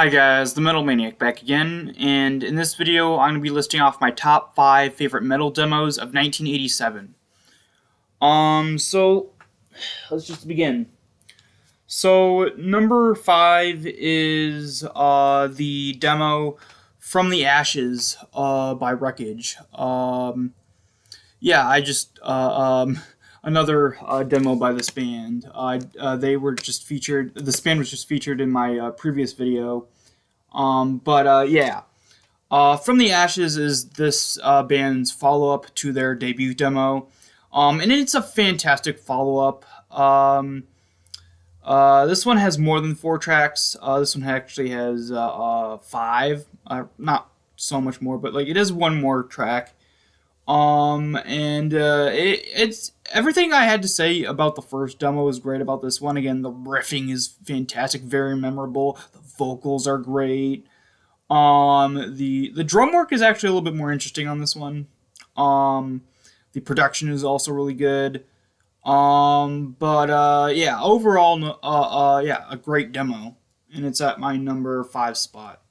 Hi guys, the Metal Maniac back again, and in this video I'm going to be listing off my top 5 favorite metal demos of 1987. So let's just begin. So number 5 is the demo From the Ashes by Wreckage. Yeah, I just another demo by this band. They were just featured. This band was just featured in my previous video. Yeah. From the Ashes is this band's follow up to their debut demo. And it's a fantastic follow up. This one has more than 4 tracks. This one actually has 5. Not so much more, but like it is one more track. It's everything I had to say about the first demo is great about this one. Again, the riffing is fantastic, very memorable. The vocals are great. The drum work is actually a little bit more interesting on this one. The production is also really good. Yeah, overall, yeah, a great demo, and it's at my number 5 spot.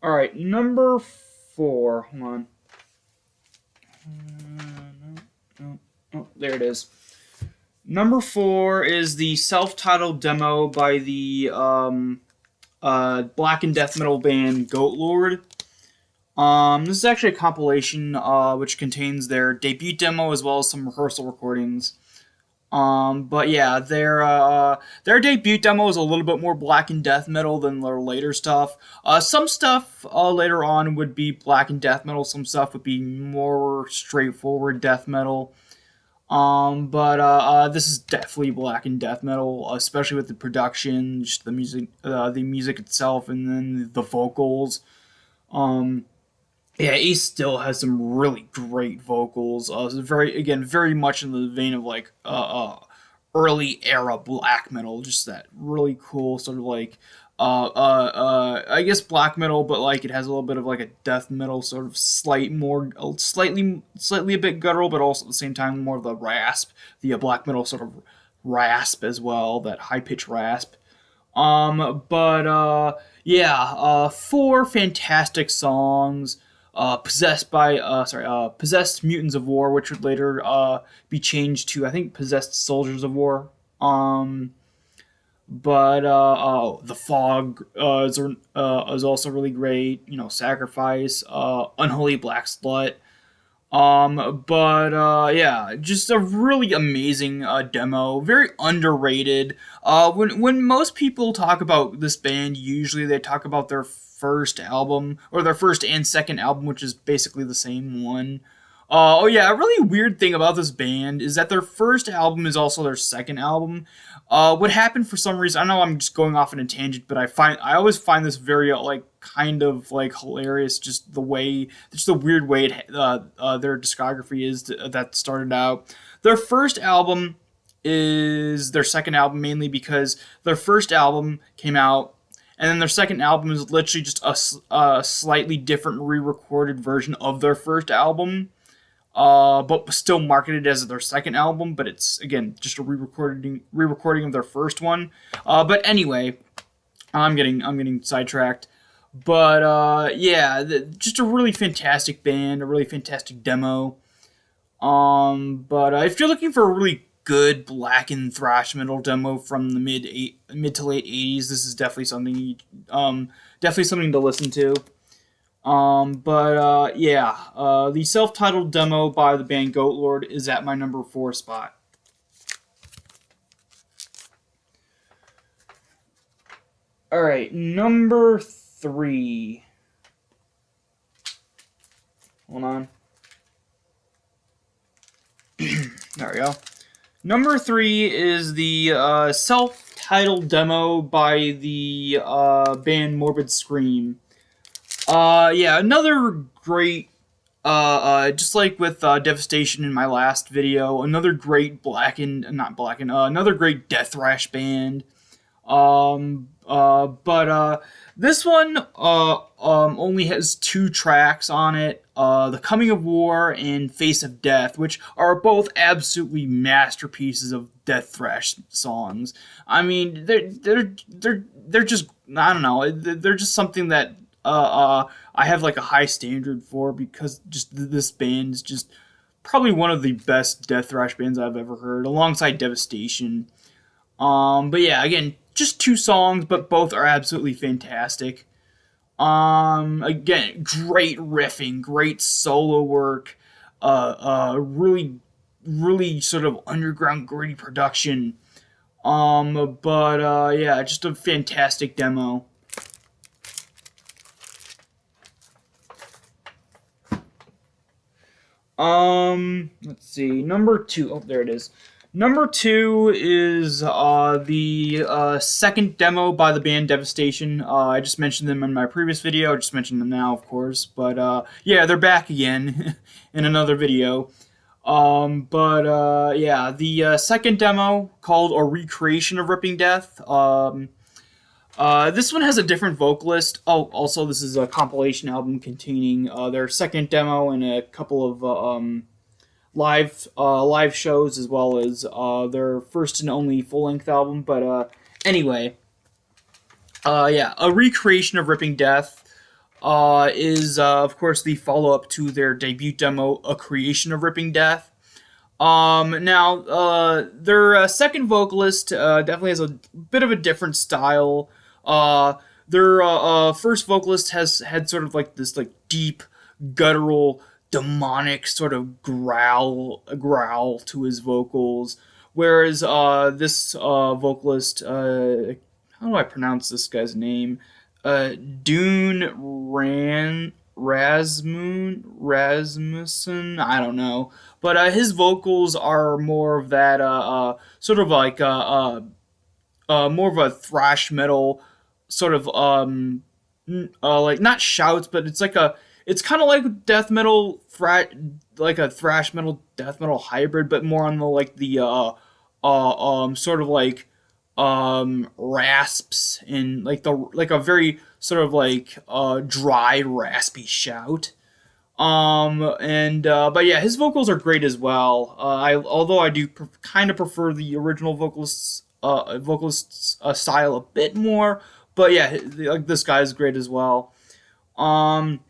All right, number 4. Hold on. Oh, there it is. Number 4 is the self-titled demo by the black and death metal band Goatlord. This is actually a compilation which contains their debut demo as well as some rehearsal recordings. But yeah, their debut demo is a little bit more black and death metal than their later stuff. Some stuff later on would be black and death metal. Some stuff would be more straightforward death metal. This is definitely black and death metal, especially with the production, just the music itself, and then the vocals. Yeah, Ace still has some really great vocals. Very much in the vein of like early era black metal, just that really cool sort of like I guess black metal, but like it has a little bit of like a death metal sort of slightly a bit guttural, but also at the same time more of the rasp, the black metal sort of rasp as well, that high pitch rasp. Yeah, 4 fantastic songs. Possessed Mutants of War, which would later be changed to I think Possessed Soldiers of War. The Fog is also really great. You know, Sacrifice, Unholy Black Slut. Yeah, just a really amazing demo. Very underrated. When most people talk about this band, usually they talk about their first album or their first and second album, which is basically the same one. Oh yeah, a really weird thing about this band is that their first album is also their second album. What happened for some reason? I know I'm just going off on a tangent, but I always find this very like kind of like hilarious. Just the weird way their discography is that started out. Their first album is their second album mainly because their first album came out and then their second album is literally just a slightly different re-recorded version of their first album, but still marketed as their second album. But it's again just a re-recording of their first one. But anyway, I'm getting sidetracked. Yeah, just a really fantastic band, a really fantastic demo. If you're looking for a really good black and thrash metal demo from the mid to late '80s, this is definitely something to listen to. Yeah, the self-titled demo by the band Goatlord is at my number 4 spot. All right, number 3. Hold on. There we go. Number 3 is the self-titled demo by the band Morbid Scream. Yeah, another great, just like with Devastation in my last video, another great another great death thrash band. But this one only has two tracks on it: "The Coming of War" and "Face of Death," which are both absolutely masterpieces of death thrash songs. I mean, they're just, I don't know, they're just something that I have like a high standard for, because just this band is just probably one of the best death thrash bands I've ever heard, alongside Devastation. But yeah, again, just two songs, but both are absolutely fantastic. Again, great riffing, great solo work, really sort of underground gritty production. But yeah, just a fantastic demo. Let's see. Number two. Oh, there it is. Number two is the second demo by the band Devastation. I just mentioned them in my previous video. I just mentioned them now, of course. But yeah, they're back again in another video. But yeah, the second demo, called "A Recreation of Ripping Death." This one has a different vocalist. Oh, also, this is a compilation album containing their second demo and a couple of live shows, as well as their first and only full length album. But anyway, yeah, "A Recreation of Ripping Death" is of course the follow up to their debut demo, "A Creation of Ripping Death." Now, their second vocalist definitely has a bit of a different style. Their first vocalist has had sort of like this like deep, guttural, demonic sort of growl to his vocals, whereas this vocalist, how do I pronounce this guy's name? Dune Rasmussen. I don't know, but his vocals are more of that sort of like more of a thrash metal sort of like not shouts, but it's kind of like death metal like a thrash metal death metal hybrid, but more on the like the sort of like rasps, and like the like a very sort of like dry raspy shout. And But yeah, his vocals are great as well. I Although I do kind of prefer the original vocalist's style a bit more, but yeah, like this guy is great as well. Um,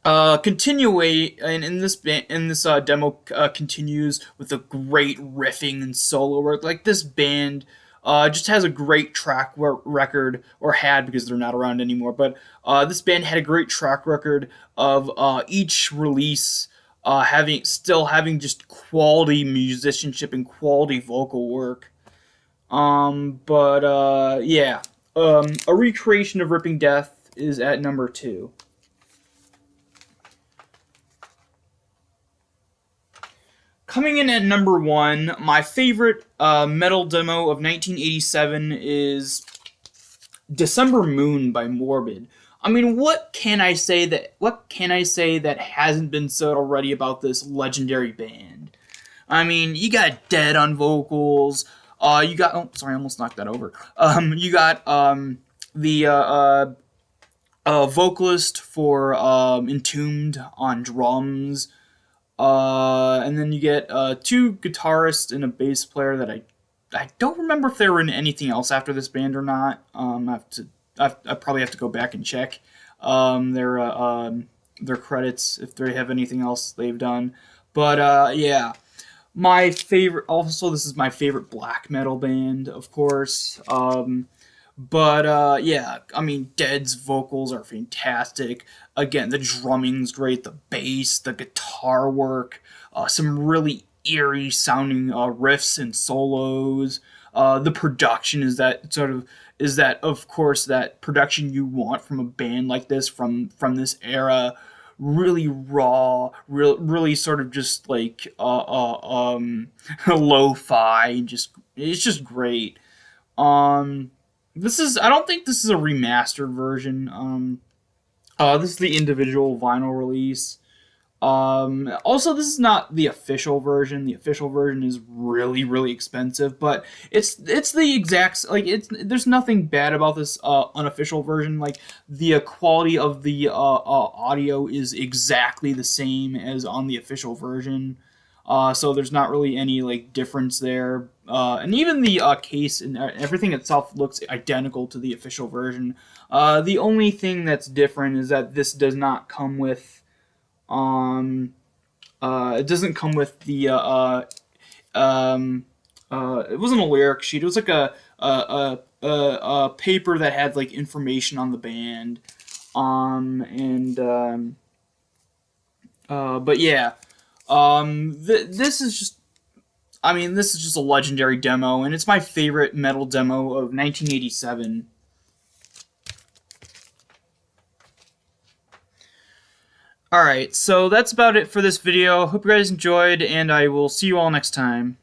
Continue in this demo continues with a great riffing and solo work. Like, this band just has a great record, or had, because they're not around anymore. But this band had a great track record of each release having just quality musicianship and quality vocal work. But Yeah, "A Recreation of Ripping Death" is at number two. Coming in at number one, my favorite metal demo of 1987 is "December Moon" by Morbid. I mean, what can I say that hasn't been said already about this legendary band? I mean, you got Dead on vocals. You got, oh, sorry, I almost knocked that over. You got the vocalist for Entombed on drums. And then you get two guitarists and a bass player that I don't remember if they were in anything else after this band or not. I probably have to go back and check their credits if they have anything else they've done. But yeah, my favorite. Also, this is my favorite black metal band, of course. But Yeah, I mean, Dead's vocals are fantastic. Again, the drumming's great, the bass, the guitar work, some really eerie sounding riffs and solos. The production is that, of course, that production you want from a band like this, from this era. Really raw, really sort of just like lo-fi. Just It's just great. Um, this is I don't think this is a remastered version. This is the individual vinyl release. Also, this is not the official version. The official version is really, really expensive, but it's the exact, like, it's, there's nothing bad about this unofficial version. Like, the quality of the audio is exactly the same as on the official version. So there's not really any like difference there. And even the case and everything itself looks identical to the official version. The only thing that's different is that this does not come with um, it doesn't come with the it wasn't a lyric sheet. It was like a paper that had like information on the band. And But yeah, this is just. I mean, this is just a legendary demo, and it's my favorite metal demo of 1987. Alright, so that's about it for this video. Hope you guys enjoyed, and I will see you all next time.